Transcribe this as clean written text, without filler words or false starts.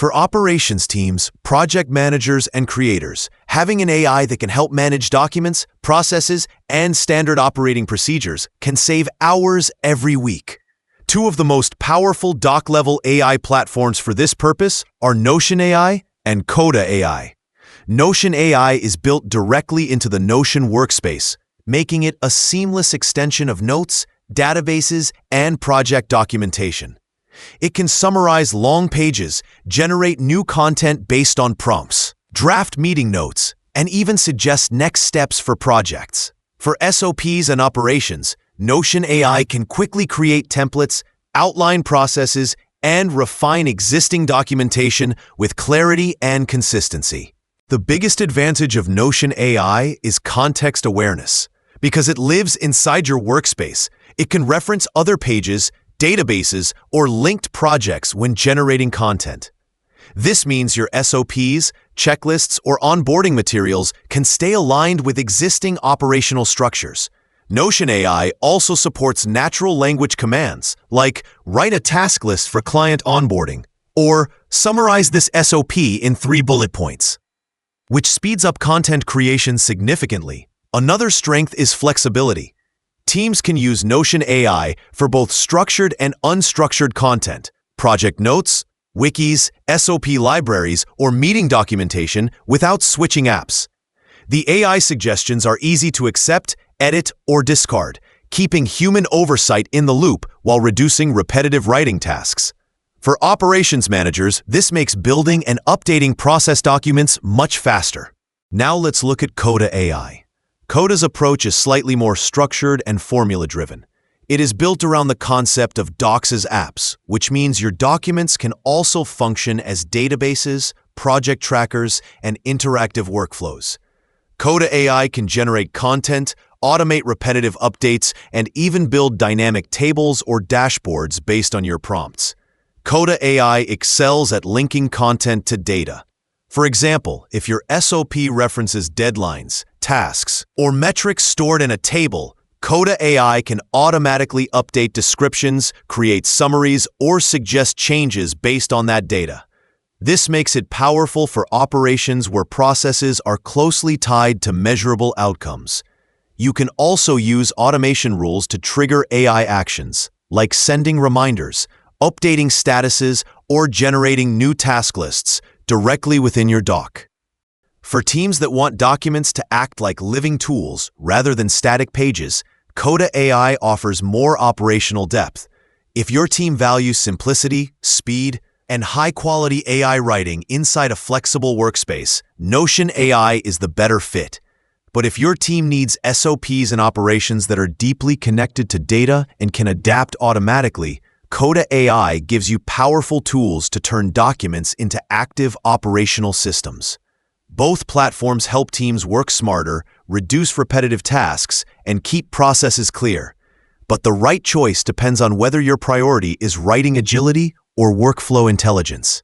For operations teams, project managers, and creators, having an AI that can help manage documents, processes, and standard operating procedures can save hours every week. Two of the most powerful doc-level AI platforms for this purpose are Notion AI and Coda AI. Notion AI is built directly into the Notion workspace, making it a seamless extension of notes, databases, and project documentation. It can summarize long pages, generate new content based on prompts, draft meeting notes, and even suggest next steps for projects. For SOPs and operations, Notion AI can quickly create templates, outline processes, and refine existing documentation with clarity and consistency. The biggest advantage of Notion AI is context awareness. Because it lives inside your workspace, it can reference other pages, databases, or linked projects when generating content. This means your SOPs, checklists, or onboarding materials can stay aligned with existing operational structures. Notion AI also supports natural language commands, like write a task list for client onboarding, or summarize this SOP in 3 bullet points, which speeds up content creation significantly. Another strength is flexibility. Teams can use Notion AI for both structured and unstructured content, project notes, wikis, SOP libraries, or meeting documentation without switching apps. The AI suggestions are easy to accept, edit, or discard, keeping human oversight in the loop while reducing repetitive writing tasks. For operations managers, this makes building and updating process documents much faster. Now let's look at Coda AI. Coda's approach is slightly more structured and formula-driven. It is built around the concept of docs as apps, which means your documents can also function as databases, project trackers, and interactive workflows. Coda AI can generate content, automate repetitive updates, and even build dynamic tables or dashboards based on your prompts. Coda AI excels at linking content to data. For example, if your SOP references deadlines, tasks, or metrics stored in a table, Coda AI can automatically update descriptions, create summaries, or suggest changes based on that data. This makes it powerful for operations where processes are closely tied to measurable outcomes. You can also use automation rules to trigger AI actions, like sending reminders, updating statuses, or generating new task lists directly within your doc. For teams that want documents to act like living tools rather than static pages, Coda AI offers more operational depth. If your team values simplicity, speed, and high-quality AI writing inside a flexible workspace, Notion AI is the better fit. But if your team needs SOPs and operations that are deeply connected to data and can adapt automatically, Coda AI gives you powerful tools to turn documents into active operational systems. Both platforms help teams work smarter, reduce repetitive tasks, and keep processes clear. But the right choice depends on whether your priority is writing agility or workflow intelligence.